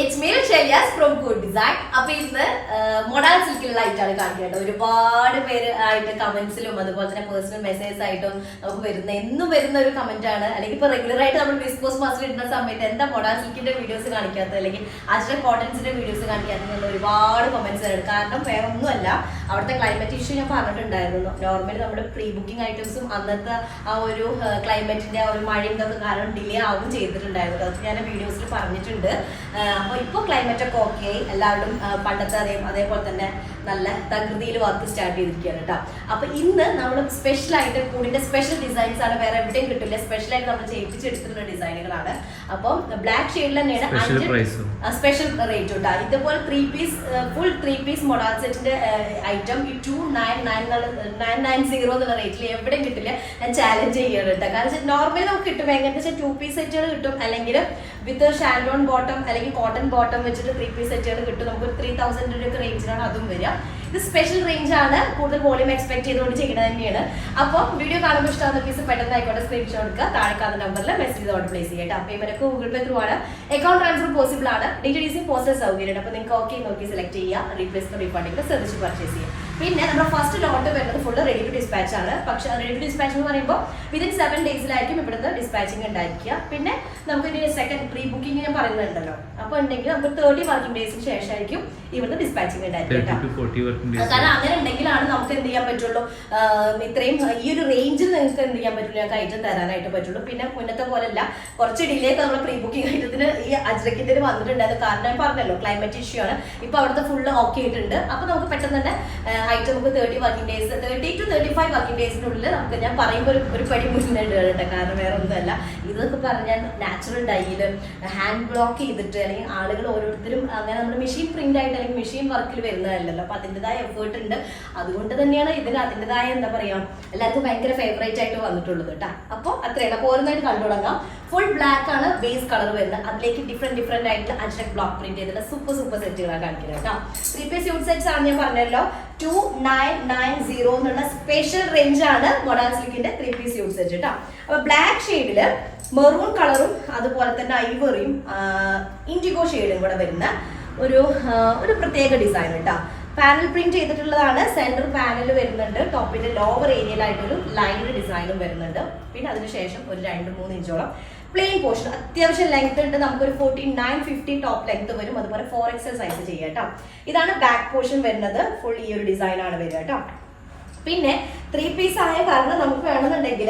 It's me, Shelias from Good Design. അപ്പോൾ ഇന്ന് model സിൽക്കിലുള്ള ഐറ്റാണ് കാണിക്കുന്നത്. ഒരുപാട് പേര് ആയിട്ട് കമന്റ്സിലും അതുപോലെ തന്നെ പേഴ്സണൽ മെസ്സേജ് ആയിട്ടും നമുക്ക് എന്നും വരുന്ന ഒരു കമന്റ് ആണ്. അല്ലെങ്കിൽ ഇപ്പൊ റെഗുലർ ആയിട്ട് നമ്മൾ വിസ്കോസ് മാസ്റ്റർ ഇടുന്ന സമയത്ത് എന്താ മോഡൽ സിൽക്കിന്റെ വീഡിയോസ് കാണിക്കാത്തത്, അല്ലെങ്കിൽ അജ്ര കോട്ടൺസിന്റെ വീഡിയോസ് കാണിക്കാത്തത് ഒരുപാട് കമന്റ്സ് ആണ്. കാരണം വേറെ ഒന്നുമല്ല, അവിടുത്തെ ക്ലൈമറ്റ് ഇഷ്യൂ ഞാൻ പറഞ്ഞിട്ടുണ്ടായിരുന്നു. നോർമലി നമ്മുടെ പ്രീ ബുക്കിംഗ് ഐറ്റംസും അന്നത്തെ ആ ഒരു ക്ലൈമറ്റിന്റെ ആ ഒരു മഴയും ഇതൊക്കെ കാരണം ഡിലേ ആവും ചെയ്തിട്ടുണ്ടായിരുന്നു. അതൊക്കെ ഞാൻ വീഡിയോസിൽ പറഞ്ഞിട്ടുണ്ട്. അപ്പോൾ ഇപ്പോൾ ക്ലൈമറ്റ് ഒക്കെ ഓക്കെ ആയി, എല്ലാവരും പണ്ടത്തെ അതേപോലെ തന്നെ നല്ല തകൃതിയിൽ വർക്ക് സ്റ്റാർട്ട് ചെയ്തിരിക്കുകയാണ് കേട്ടോ. അപ്പോൾ ഇന്ന് നമ്മൾ സ്പെഷ്യലായിട്ട് കൂടിന്റെ സ്പെഷ്യൽ ഡിസൈൻസ് ആണ്, വേറെ എവിടെയും കിട്ടില്ല. സ്പെഷ്യലായിട്ട് നമ്മൾ ചെയ്യിപ്പിച്ചെടുത്തിട്ടുള്ള ഡിസൈനുകളാണ്. അപ്പം ബ്ലാക്ക് ഷെയ്ഡിൽ തന്നെയാണ് സ്പെഷ്യൽ റേറ്റ് കേട്ടോ. ഇതുപോലെ ഫുൾ ത്രീ പീസ് മൊഡാൾ സെറ്റിന്റെ ഐറ്റം ഈ 2990 എന്നുള്ള റേറ്റിൽ എവിടെയും കിട്ടില്ല. ഞാൻ ചാലഞ്ച് ചെയ്യണം കേട്ടോ. കാരണം നോർമലി നമുക്ക് കിട്ടും എങ്ങനത്തെ 2 പീസ് സെറ്റുകൾ കിട്ടും, അല്ലെങ്കിൽ വിത്ത് ഷാൻഡോൺ ബോട്ടം അല്ലെങ്കിൽ കോട്ടൺ ബോട്ടം വെച്ചിട്ട് 3 പീസ് സെറ്റുകൾ കിട്ടും. നമുക്ക് 3000 രൂപയൊക്കെ റേഞ്ചിലാണ് അതും വരിക. ഇത് സ്പെഷ്യൽ റേഞ്ച് ആണ്, കൂടുതൽ വോളിയം എക്സ്പെക്ട് ചെയ്തുകൊണ്ട് ചെയ്യുന്നത് തന്നെയാണ്. അപ്പോൾ വീഡിയോ കാണുമ്പോൾ ഇഷ്ടമാകുന്ന പീസ് പെട്ടെന്ന് ആയിക്കോട്ടെ സ്ക്രീൻഷോട്ട് എടുക്കുക, താഴെ കാണുന്ന നമ്പറിൽ മെസ്സേജ് ഓർഡർ പ്ലേസ് ചെയ്യട്ടെ. അപ്പോൾ ഇവരൊക്കെ ഗൂഗിൾ പേ ത്രൂ ആണ്, അക്കൗണ്ട് ട്രാൻസ്ഫർ പോസിബിൾ ആണ്, DTDC പോസ്റ്റൽ സൗകര്യമാണ്. അപ്പോൾ നിങ്ങൾക്ക് ഓക്കെ നോക്കി സെലക്ട് ചെയ്യുക, റീപ്ലേസ് റീഫണ്ടിങ് ശ്രദ്ധിച്ച് പർച്ചേസ് ചെയ്യുക. പിന്നെ നമ്മുടെ ഫസ്റ്റ് ലോട്ട് വരുന്നത് ഫുള്ള് റെഡി ടു ഡിസ്പാച്ച് ആണ്. പക്ഷെ റെഡി ടു ഡിസ്പാച്ച് എന്ന് പറയുമ്പോൾ വിതിൻ 7 ഡേയ്സിലായിരിക്കും ഇവിടുന്ന് ഡിസ്പാച്ചിങ് ഉണ്ടായിരിക്കുക. പിന്നെ നമുക്ക് ഇനി സെക്കൻഡ് പ്രീ ബുക്കിംഗ് ഞാൻ പറയുന്നുണ്ടല്ലോ, അപ്പോൾ ഉണ്ടെങ്കിൽ നമുക്ക് 30 വർക്കിംഗ് ഡേയ്സിന് ശേഷമായിരിക്കും ഇവിടുന്ന് ഡിസ്പാച്ചിങ് ഉണ്ടായിരിക്കും. കാരണം അങ്ങനെ ഉണ്ടെങ്കിലാണ് നമുക്ക് എന്ത് ചെയ്യാൻ പറ്റുള്ളൂ, ഇത്രയും ഈ ഒരു റേഞ്ചിൽ നിങ്ങൾക്ക് എന്ത് ചെയ്യാൻ പറ്റുള്ളൂ, ഞങ്ങൾക്ക് ഐറ്റം തരാനായിട്ട് പറ്റുള്ളൂ. പിന്നെ മുന്നത്തെ പോലെയല്ല, കുറച്ച് ഡിലേ ഒക്കെ നമ്മൾ പ്രീ ബുക്കിംഗ് ഐറ്റത്തിന് ഈ അജ്രക്കിന്റെ വന്നിട്ടുണ്ടായിരുന്നു. കാരണം ഞാൻ പറഞ്ഞല്ലോ ക്ലൈമറ്റ് ഇഷ്യൂ ആണ്. ഇപ്പൊ അവിടുത്തെ ഫുള്ള് ഓക്കെ ആയിട്ടുണ്ട്. അപ്പൊ നമുക്ക് പെട്ടെന്ന് തന്നെ ഐറ്റം നമുക്ക് 30 വർക്കിംഗ് ഡേയ്സ് 30 to 35 വർക്കിംഗ് ഡേയ്സിനുള്ളിൽ നമുക്ക്, ഞാൻ പറയുമ്പോൾ ഒരു പടി മുന്നിട്ടുണ്ട് കേട്ടോ. കാരണം വേറെ ഒന്നുമല്ല, ഇതൊക്കെ പറഞ്ഞാൽ നാച്ചുറൽ ഡൈയില് ഹാൻഡ് ബ്ലോക്ക് ചെയ്തിട്ട്, അല്ലെങ്കിൽ ആളുകൾ ഓരോരുത്തരും അങ്ങനെ നമ്മൾ മെഷീൻ പ്രിന്റ് ആയിട്ട് അല്ലെങ്കിൽ മെഷീൻ വർക്കിൽ വരുന്നതല്ലല്ലോ. അപ്പൊ അതിൻ്റെതായ എഫേർട്ട് ഉണ്ട്. അതുകൊണ്ട് തന്നെയാണ് ഇതിന് അതിൻ്റെതായ എന്താ പറയാ എല്ലാവർക്കും ഭയങ്കര ഫേവറേറ്റ് ആയിട്ട് വന്നിട്ടുള്ളത് കേട്ടോ. അപ്പോൾ അത്രയാണ്. അപ്പോൾ ഓരോന്നായിട്ട് കണ്ടു തുടങ്ങാം. ഫുൾ ബ്ലാക്ക് ആണ് ബേസ് കളർ വരുന്നത്. അതിലേക്ക് ഡിഫറെന്റ് ആയിട്ട് അജ്രക് ബ്ലോക്ക് പ്രിന്റ് ചെയ്തിട്ട് സൂപ്പർ സെറ്റുകളാണ് കാണിക്കുന്നത് കേട്ടോ. 3 പീസ് സ്യൂട്ട് സെറ്റ്സ് ആണ് ഞാൻ പറഞ്ഞല്ലോ. 2990 എന്നുള്ള സ്പെഷ്യൽ റേഞ്ച് ആണ് മോഡൽ സിൽക്കിന്റെ 3 പീസ് സ്യൂട്ട് സെറ്റ് കേട്ടോ. അപ്പൊ ബ്ലാക്ക് ഷെയ്ഡില് മെറൂൺ കളറും അതുപോലെ തന്നെ ഐവറിയും ഇൻഡിഗോ ഷെയ്ഡും കൂടെ വരുന്ന ഒരു പ്രത്യേക ഡിസൈൻ കേട്ടോ. പാനൽ പ്രിന്റ് ചെയ്തിട്ടുള്ളതാണ്. സെന്റർ പാനൽ വരുന്നുണ്ട്. ടോപ്പിന്റെ ലോവർ ഏരിയയിലായിട്ടൊരു ലൈൻഡ് ഡിസൈനും വരുന്നുണ്ട്. പിന്നെ അതിനുശേഷം ഒരു 2-3 ഇഞ്ചോളം പ്ലെയിൻ പോർഷൻ, അത്യാവശ്യം ലെങ്ത് ഉണ്ട്. നമുക്കൊരു 49-50 ടോപ്പ് ലെങ്ത് വരും. അതുപോലെ 4XL സൈസ് ചെയ്യാം കേട്ടോ. ഇതാണ് ബാക്ക് പോർഷൻ വരുന്നത്. ഫുൾ ഈ ഒരു ഡിസൈൻ ആണ് വരിക കേട്ടോ. പിന്നെ 3 പീസ് ആയ കാരണം നമുക്ക് വേണമെന്നുണ്ടെങ്കിൽ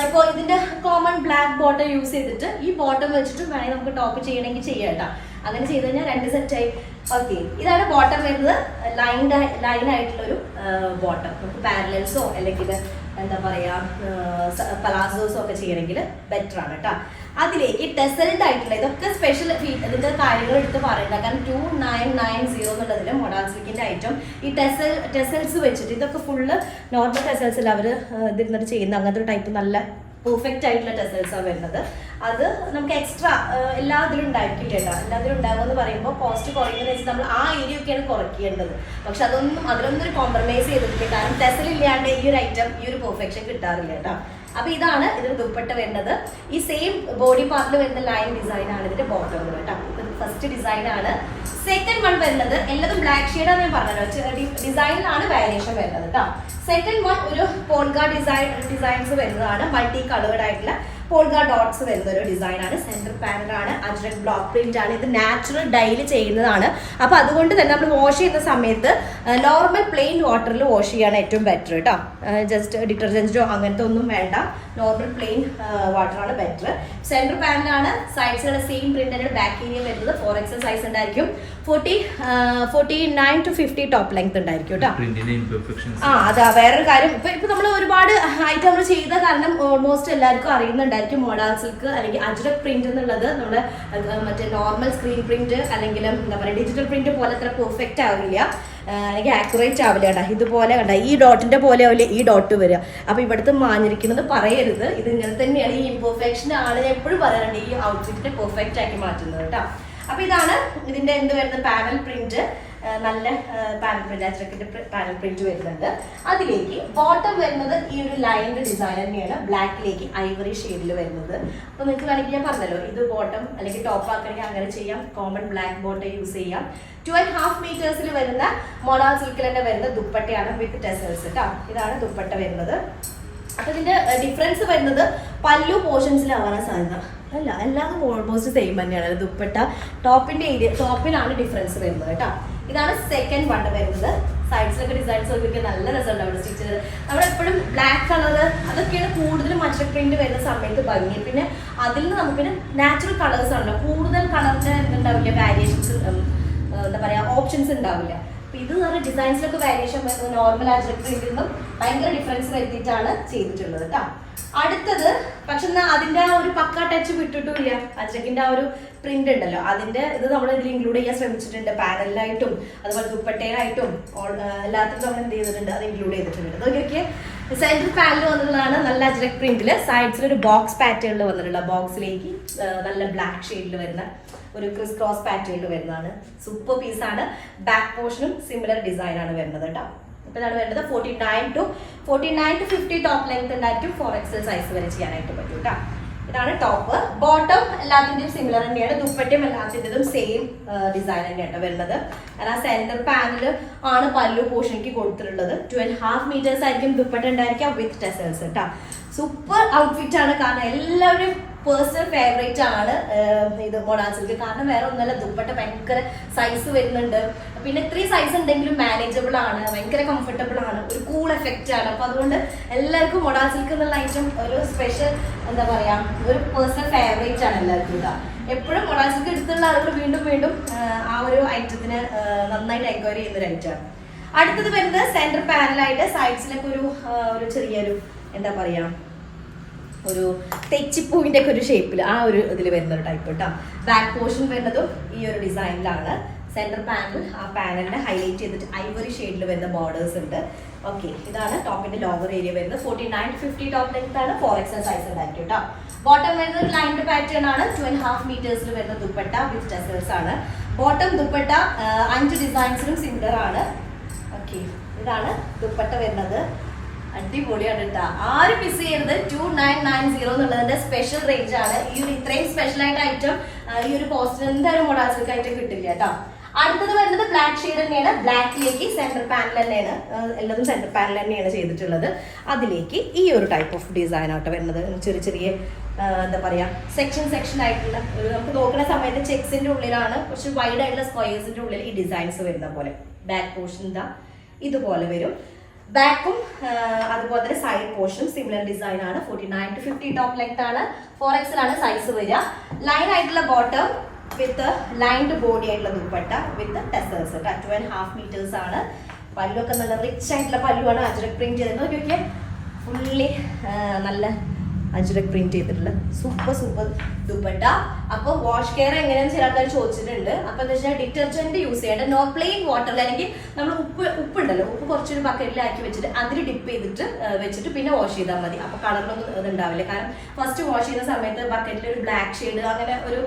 ഇപ്പോൾ ഇതിന്റെ കോമൺ ബ്ലാക്ക് ബോട്ടം യൂസ് ചെയ്തിട്ട് ഈ ബോട്ടം വെച്ചിട്ട് വേണമെങ്കിൽ നമുക്ക് ടോപ്പ് ചെയ്യണമെങ്കിൽ ചെയ്യാം കേട്ടോ. അങ്ങനെ ചെയ്ത് കഴിഞ്ഞാൽ 2 സെറ്റായി. ഓക്കെ, ഇതാണ് ബോട്ടം വരുന്നത്. ലൈൻ ആയിട്ടുള്ളൊരു ബോട്ടം. നമുക്ക് പാരലൽസോ അല്ലെങ്കിൽ എന്താ പറയാ പലാസോസോ ഒക്കെ ചെയ്യണമെങ്കിൽ ബെറ്റർ ആണ് കേട്ടോ. അതിലേക്ക് ടെസൽഡ് ആയിട്ടുള്ള ഇതൊക്കെ സ്പെഷ്യൽ ഇതിന്റെ കാര്യങ്ങൾ എടുത്ത് പറയണ്ട. കാരണം 2990 എന്നുള്ളതിൽ മോഡൽ സിൽക്കിന്റെ ഐറ്റം ഈ ടെസൽസ് വെച്ചിട്ട് ഇതൊക്കെ ഫുള്ള് നോർമൽ ടെസൽസ് അല്ല അവർ ഇതിരുന്നിട്ട് ചെയ്യുന്ന അങ്ങനത്തെ ഒരു ടൈപ്പ് നല്ല പെർഫെക്റ്റ് ആയിട്ടുള്ള ടെസൽസാണ് വരുന്നത്. അത് നമുക്ക് എക്സ്ട്രാ എല്ലാ ഇതിലും ഉണ്ടായിരിക്കും കേട്ടോ. എല്ലാത്തിലും ഉണ്ടാകുമെന്ന് പറയുമ്പോൾ കോസ്റ്റ് കുറയുന്നത് വെച്ചാൽ നമ്മൾ ആ ഏരിയ ഒക്കെയാണ് കുറയ്ക്കേണ്ടത്. പക്ഷെ അതിലൊന്നും ഒരു കോംപ്രമൈസ് ചെയ്തിട്ടില്ല. കാരണം ടെസൽ ഇല്ലാണ്ട് ഈ ഒരു ഐറ്റം ഈ ഒരു പെർഫെക്ഷൻ കിട്ടാറില്ല കേട്ടോ. അപ്പൊ ഇതാണ് ഇതിന് ദുപ്പട്ട വരുന്നത്. ഈ സെയിം ബോഡി പാർട്ടിൽ വരുന്ന ലൈൻ ഡിസൈൻ ആണ് ഇതിന്റെ ബോട്ടം കേട്ടോ. ഇത് ഫസ്റ്റ് ഡിസൈൻ ആണ്. സെക്കൻഡ് വൺ വരുന്നത് എല്ലാതും ബ്ലാക്ക് ഷെയ്ഡാണ് ഞാൻ പറഞ്ഞല്ലോ. ഡിസൈനിലാണ് വേരിയേഷൻ വരുന്നത് കേട്ടോ. സെക്കൻഡ് വൺ ഒരു പോൾഗാ ഡിസൈൻസ് വരുന്നതാണ്. മൾട്ടി കളേർഡ് ആയിട്ടുള്ള പോൾഗാ ഡോട്ട്സ് വരുന്ന ഒരു ഡിസൈൻ ആണ്. സെന്റർ പാനലാണ്. അജ്രക് ബ്ലോക്ക് പ്രിന്റ് ആണ്. ഇത് നാച്ചുറൽ ഡൈല് ചെയ്യുന്നതാണ്. അപ്പൊ അതുകൊണ്ട് തന്നെ നമ്മൾ വാഷ് ചെയ്യുന്ന സമയത്ത് നോർമൽ പ്ലെയിൻ വാട്ടറിൽ വാഷ് ചെയ്യാണ് ഏറ്റവും ബെറ്റർ കേട്ടോ. ജസ്റ്റ് ഡിറ്റർജൻറ്റോ അങ്ങനത്തെ ഒന്നും വേണ്ട. നോർമൽ പ്ലെയിൻ വാട്ടറാണ് ബെറ്റർ. സെന്റർ പാനലാണ്. സൈഡ്സിലുള്ള സെയിം പ്രിന്റ് ബാക്ക് ഏരിയ വരുന്നത് 4XL സൈസ് ഉണ്ടായിരിക്കും. 49 to 50 ടോപ്പ് ലെങ്ത് ഉണ്ടായിരിക്കും കേട്ടോ. അതാ വേറൊരു കാര്യം. ഇപ്പൊ നമ്മൾ ഒരുപാട് ഐറ്റം നമ്മൾ ചെയ്ത കാരണം ഓൾമോസ്റ്റ് എല്ലാവർക്കും അറിയുന്നുണ്ടായിരിക്കും മോഡൽ സിൽക്ക് അല്ലെങ്കിൽ അജ്രക് പ്രിന്റ് എന്നുള്ളത് നമ്മുടെ മറ്റേ നോർമൽ സ്ക്രീൻ പ്രിന്റ് അല്ലെങ്കിൽ എന്താ പറയുക ഡിജിറ്റൽ പ്രിന്റ് പോലെ അത്ര പെർഫെക്റ്റ് ആവില്ല, അല്ലെങ്കിൽ ആക്യുറേറ്റ് ആവില്ല കേട്ടോ. ഇതുപോലെ കണ്ട ഈ ഡോട്ടിന്റെ പോലെ ആവില്ല ഈ ഡോട്ട് വരിക. അപ്പൊ ഇവിടുത്തെ മാഞ്ഞിരിക്കുന്നത് പറയരുത്. ഇത് ഇങ്ങനെ തന്നെയാണ്. ഈ ഇംപെർഫെക്ഷൻ ആണ് ഞാൻ എപ്പോഴും പറയാറുണ്ട് ഈ ഔട്ട്ഫിറ്റിനെ പെർഫെക്റ്റ് ആക്കി മാറ്റുന്നത് കേട്ടോ. അപ്പൊ ഇതാണ് ഇതിന്റെ എന്ത് വരുന്നത് പാനൽ പ്രിന്റ്. നല്ല പാനൽ പ്രിന്റ്, അജ്രക്കിന്റെ പാനൽ പ്രിന്റ് വരുന്നുണ്ട്. അതിലേക്ക് ബോട്ടം വരുന്നത് ഈ ഒരു ലൈൻഡ് ഡിസൈൻ തന്നെയാണ്, ബ്ലാക്കിലേക്ക് ഐവറി ഷെയ്ഡിൽ വരുന്നത്. അപ്പൊ നിങ്ങൾക്ക് വേണമെങ്കിൽ ഞാൻ പറഞ്ഞല്ലോ, ഇത് ബോട്ടം അല്ലെങ്കിൽ ടോപ്പ് ആക്കണമെങ്കിൽ അങ്ങനെ ചെയ്യാം. കോമൺ ബ്ലാക്ക് ബോട്ടം യൂസ് ചെയ്യാം. 2.5 മീറ്റേഴ്സിൽ വരുന്ന മോഡാൾ സിൽക്കിൽ തന്നെ വരുന്ന ദുപ്പട്ടയാണ് വിത്ത് ടെസൽസ് കേട്ടോ. ഇതാണ് ദുപ്പട്ട വരുന്നത്. അപ്പൊ ഇതിന്റെ ഡിഫറൻസ് വരുന്നത് പല്ലു പോർഷൻസിലാവാനാ സാധ്യത. അല്ല, എല്ലാം ഓൾമോസ്റ്റ് സെയിം തന്നെയാണ്. ദുപ്പട്ട ടോപ്പിന്റെ ഏരിയ, ടോപ്പിലാണ് ഡിഫറൻസ് വരുന്നത് കേട്ടോ. ഇതാണ് സെക്കൻഡ് വൺ വരുന്നത്. സൈഡ്സിലൊക്കെ ഡിസൈൻസ് ഒക്കെ നല്ല രസമുണ്ട് അവിടെ സ്റ്റിച്ച് ചെയ്തത്. നമ്മളെപ്പോഴും ബ്ലാക്ക് കളർ അതൊക്കെയാണ് കൂടുതലും മച്ച പ്രിന്റ് വരുന്ന സമയത്ത് ഭംഗി. പിന്നെ അതിൽ നിന്ന് നമുക്ക് പിന്നെ നാച്ചുറൽ കളേഴ്സ് ആണല്ലോ, കൂടുതൽ കളറിന്റെ ഉണ്ടാവില്ല, വാരിയേഷൻസ് എന്താ പറയാ, ഓപ്ഷൻസ് ഉണ്ടാവില്ല. അപ്പൊ ഇത് പറഞ്ഞ ഡിസൈൻസിലൊക്കെ വേരിയേഷൻ വരുന്നത് നോർമൽ അജ്രക് പ്രിന്റിൽ നിന്നും ഭയങ്കര ഡിഫറൻസ് വരുത്തിയിട്ടാണ് ചെയ്തിട്ടുള്ളത് കേട്ടോ. അടുത്തത് പക്ഷെ അതിന്റെ ആ ഒരു പക്ക ടച്ച് വിട്ടിട്ടില്ല. അജ്രക്കിന്റെ ആ ഒരു പ്രിന്റ് ഉണ്ടല്ലോ, അതിന്റെ ഇത് നമ്മൾ ഇതിൽ ഇൻക്ലൂഡ് ചെയ്യാൻ ശ്രമിച്ചിട്ടുണ്ട്. പാനലിലായിട്ടും അതുപോലെ ദുപ്പട്ടയിലായിട്ടും എല്ലാത്തിലും നമ്മൾ എന്ത് ചെയ്തിട്ടുണ്ട്, അത് ഇൻക്ലൂഡ് ചെയ്തിട്ടുണ്ട്. അതൊക്കെ സെൻട്രൽ പാനൽ വന്നിട്ടുള്ളതാണ് നല്ല അജ്രക് പ്രിന്റില്. സൈഡ്സിൽ ഒരു ബോക്സ് പാറ്റേണിൽ വന്നിട്ടുള്ള, ബോക്സിലേക്ക് നല്ല ബ്ലാക്ക് ഷെയ്ഡിൽ വരുന്ന ഒരു ക്രിസ് ക്രോസ് പാറ്റേണിൽ വരുന്നതാണ്. സൂപ്പർ പീസാണ്. ബാക്ക് പോർഷനും സിമിലർ ഡിസൈൻ ആണ് വരുന്നത് കേട്ടോ. അപ്പൊ ഇതാണ് വരുന്നത് 49 to 50 ടോപ്പ് ലെങ്ത് ഉണ്ടായിരിക്കും. 4XL സൈസ് വരെ ചെയ്യാനായിട്ട് പറ്റും കേട്ടോ. ഇതാണ് ടോപ്പ്. ബോട്ടം എല്ലാത്തിന്റെയും സിമിലർ തന്നെയാണ്. ദുപ്പട്ടയും എല്ലാത്തിൻ്റെതും സെയിം ഡിസൈൻ തന്നെയാണ് വരുന്നത്. കാരണം സെന്റർ പാനൽ ആണ് പല്ലു പോർഷനിലേക്ക് കൊടുത്തിട്ടുള്ളത്. 2.5 മീറ്റേഴ്സ് ആയിരിക്കും ദുപ്പട്ട ഉണ്ടായിരിക്കാം വിത്ത് ടെസൽസ് കേട്ടോ. സൂപ്പർ ഔട്ട്ഫിറ്റ് ആണ്. കാരണം എല്ലാവരും പേഴ്സണൽ ഫേവറേറ്റ് ആണ് ഇത് മോഡാൾ സിൽക്ക്. കാരണം വേറെ ഒന്നുമല്ല, ദുപ്പട്ട ഭയങ്കര സൈസ് വരുന്നുണ്ട്. പിന്നെ 3 സൈസ് ഉണ്ടെങ്കിലും മാനേജബിൾ ആണ്, ഭയങ്കര കംഫർട്ടബിൾ ആണ്, ഒരു കൂൾ എഫക്റ്റ് ആണ്. അപ്പൊ അതുകൊണ്ട് എല്ലാവർക്കും മോഡാൾ സിൽക്ക് എന്നുള്ള ഐറ്റം ഒരു സ്പെഷ്യൽ എന്താ പറയാ, ഒരു പേഴ്സണൽ ഫേവറേറ്റ് ആണ് എല്ലാവർക്കും ഇതാ. എപ്പോഴും മോഡാൾ സിൽക്ക് എടുത്തുള്ള ആളുകൾ വീണ്ടും വീണ്ടും ആ ഒരു ഐറ്റത്തിന് നന്നായിട്ട് എൻക്വയറി ചെയ്യുന്ന ഒരു ഐറ്റമാണ്. അടുത്തത് വരുന്നത് സെന്റർ പാനലായിട്ട് സൈഡ്സിലൊക്കെ ഒരു ചെറിയൊരു എന്താ പറയാ, ഒരു തെച്ചിപ്പൂവിന്റെ ഒക്കെ ഒരു ഷേപ്പിൽ ആ ഒരു ഇതിൽ വരുന്ന ഒരു ടൈപ്പ് കേട്ടോ. ബാക്ക് പോർഷൻ വരുന്നതും ഈ ഒരു ഡിസൈനിലാണ്. സെന്റർ പാനൽ, ആ പാനലിനെ ഹൈലൈറ്റ് ചെയ്തിട്ട് ഐവറി ഷെയ്ഡിൽ വരുന്ന ബോർഡേഴ്സ് ഉണ്ട്. ഓക്കെ, ഇതാണ് ടോപ്പിന്റെ ലോവർ ഏരിയ വരുന്നത്. 49 to 50 ടോപ്പ് ലെങ്ത് ആണ്. 4XL സൈസ് ഉണ്ടായിരിക്കും കേട്ടോ. ബോട്ടം വരുന്നത് ലൈൻഡ് പാറ്റേൺ ആണ്. 2.5 മീറ്റേഴ്സിൽ വരുന്ന ദുപ്പട്ട വിത്ത് ടെസൽസ് ആണ്. ബോട്ടം ദുപ്പട്ട 5 ഡിസൈൻസിലും സിമിലർ ആണ്. ഓക്കെ, ഇതാണ് ദുപ്പട്ട വരുന്നത്. അടിപൊളിയാണ് കേട്ടോ. ആരും മിസ് ചെയ്യരുത്. 2990 എന്നുള്ളതിന്റെ സ്പെഷ്യൽ റേഞ്ച് ആണ്. ഈ ഒരു ഇത്രയും സ്പെഷ്യൽ ആയിട്ട് ഐറ്റം ഈ ഒരു പോസ്റ്റിന് എന്തായാലും മോഡാൾ സിൽക്ക് ഐറ്റം കിട്ടില്ല കേട്ടോ. അടുത്തത് വരുന്നത് ബ്ലാക്ക് ഷെയ്ഡ് തന്നെയാണ്. ബ്ലാക്കിലേക്ക് സെന്റർ പാനൽ തന്നെയാണ്, എല്ലാതും സെന്റർ പാനൽ തന്നെയാണ് ചെയ്തിട്ടുള്ളത്. അതിലേക്ക് ഈ ഒരു ടൈപ്പ് ഓഫ് ഡിസൈൻ ആട്ടോ വരുന്നത്. ചെറിയ ചെറിയ എന്താ പറയാ, സെക്ഷൻ ആയിട്ടുള്ള ഒരു, നമുക്ക് നോക്കുന്ന സമയത്ത് ചെക്സിന്റെ ഉള്ളിലാണ് കുറച്ച് വൈഡ് ആയിട്ടുള്ള സ്ക്വയേഴ്സിന്റെ ഉള്ളിൽ ഈ ഡിസൈൻസ് വരുന്ന പോലെ. ബാക്ക് പോർഷൻ ഇതാ ഇതുപോലെ വരും. ബാക്കും അതുപോലെ തന്നെ സൈഡ് പോർഷനും സിമിലർ ഡിസൈൻ ആണ്. 49 to 50 ടോപ്പ് ലെങ്ത് ആണ്. 4XL ആണ് സൈസ് വരിക. ലൈൻ ആയിട്ടുള്ള ബോട്ടം വിത്ത് ലൈൻഡ് ബോഡി ആയിട്ടുള്ള ദുപ്പട്ട വിത്ത് ടെസൽസ്. 2.5 മീറ്റേഴ്സ് ആണ്. പല്ലൊക്കെ നല്ല റിച്ച് ആയിട്ടുള്ള പല്ലുവാണ്. അജ്രക് പ്രിന്റ് ചെയ്തിട്ട് ഫുള്ളി നല്ല അജ്രക് പ്രിന്റ് ചെയ്തിട്ടുള്ള സൂപ്പർ ദുപ്പട്ട. അപ്പൊ വാഷ് കെയർ എങ്ങനെയാണെന്ന് ചില ആൾക്കാർ ചോദിച്ചിട്ടുണ്ട്. അപ്പൊ എന്താ വെച്ചാൽ ഡിറ്റർജന്റ് യൂസ് ചെയ്യേണ്ട, നോ പ്ലെയിൻ വാട്ടറിൽ, അല്ലെങ്കിൽ നമ്മൾ ഉപ്പുണ്ടല്ലോ, ഉപ്പ് കുറച്ചൊരു ബക്കറ്റിലാക്കി വെച്ചിട്ട് അതിൽ ഡിപ്പ് ചെയ്തിട്ട് വെച്ചിട്ട് പിന്നെ വാഷ് ചെയ്താൽ മതി. അപ്പൊ കളറിലൊന്നും ഇതുണ്ടാവില്ല. കാരണം ഫസ്റ്റ് വാഷ് ചെയ്യുന്ന സമയത്ത് ബക്കറ്റിൽ ഒരു ബ്ലാക്ക് ഷെയ്ഡ്, അങ്ങനെ ഒരു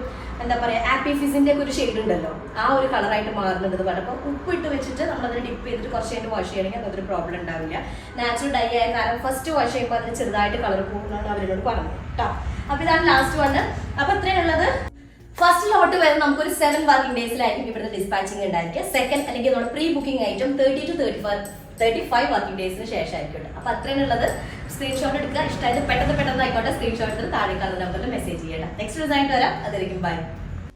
എന്താ പറയാ, ആപ്പി ഫിസിന്റെ ഒക്കെ ഒരു ഷെയ്ഡ് ഉണ്ടല്ലോ, ആ ഒരു കളറായിട്ട് മാറുന്നുണ്ട് പറഞ്ഞത്. അപ്പൊ ഉപ്പ് ഇട്ട് വെച്ചിട്ട് നമ്മൾ അതിൽ ഡിപ്പ് ചെയ്തിട്ട് കുറച്ച് കഴിഞ്ഞ് വാഷ് ചെയ്യണമെങ്കിൽ അതൊരു പ്രോബ്ലം ഉണ്ടാവില്ല. നാച്ചുറൽ ഡൈ ആയ കാരണം ഫസ്റ്റ് വാഷ് ചെയ്യുമ്പോൾ അതിന് ചെറുതായിട്ട് കളർ പോകുന്നതാണ് അവരോട് പറഞ്ഞത് കേട്ടോ. അപ്പൊ ഇതാണ് ലാസ്റ്റ് വണ്. അപ്പൊ ഇത്രയുള്ളത്. ഫസ്റ്റ് ലോട്ട് വരെ നമുക്കൊരു 7 വർക്കിംഗ് ഡേയ്സിലായിരിക്കും ഇവിടുത്തെ ഡിസ്പാച്ചിങ് ഉണ്ടായിരിക്കുക. സെക്കൻഡ് അല്ലെങ്കിൽ നമ്മുടെ pre booking item 30 to 35 working ഡേയ്സിന് ശേഷമായിരിക്കും. അപ്പൊ അത്രയുള്ളത്. സ്ക്രീൻഷോട്ട് എടുക്കുക. ഇഷ്ടമായിട്ട് പെട്ടെന്ന് ആയിക്കോട്ടെ, സ്ക്രീൻഷോട്ട് എടുത്ത് താഴെ കാണുന്ന നമ്പറിൽ മെസ്സേജ് ചെയ്യണം. നെക്സ്റ്റ് ഡിസൈൻ വരാം. അതായിരിക്കും ബൈ.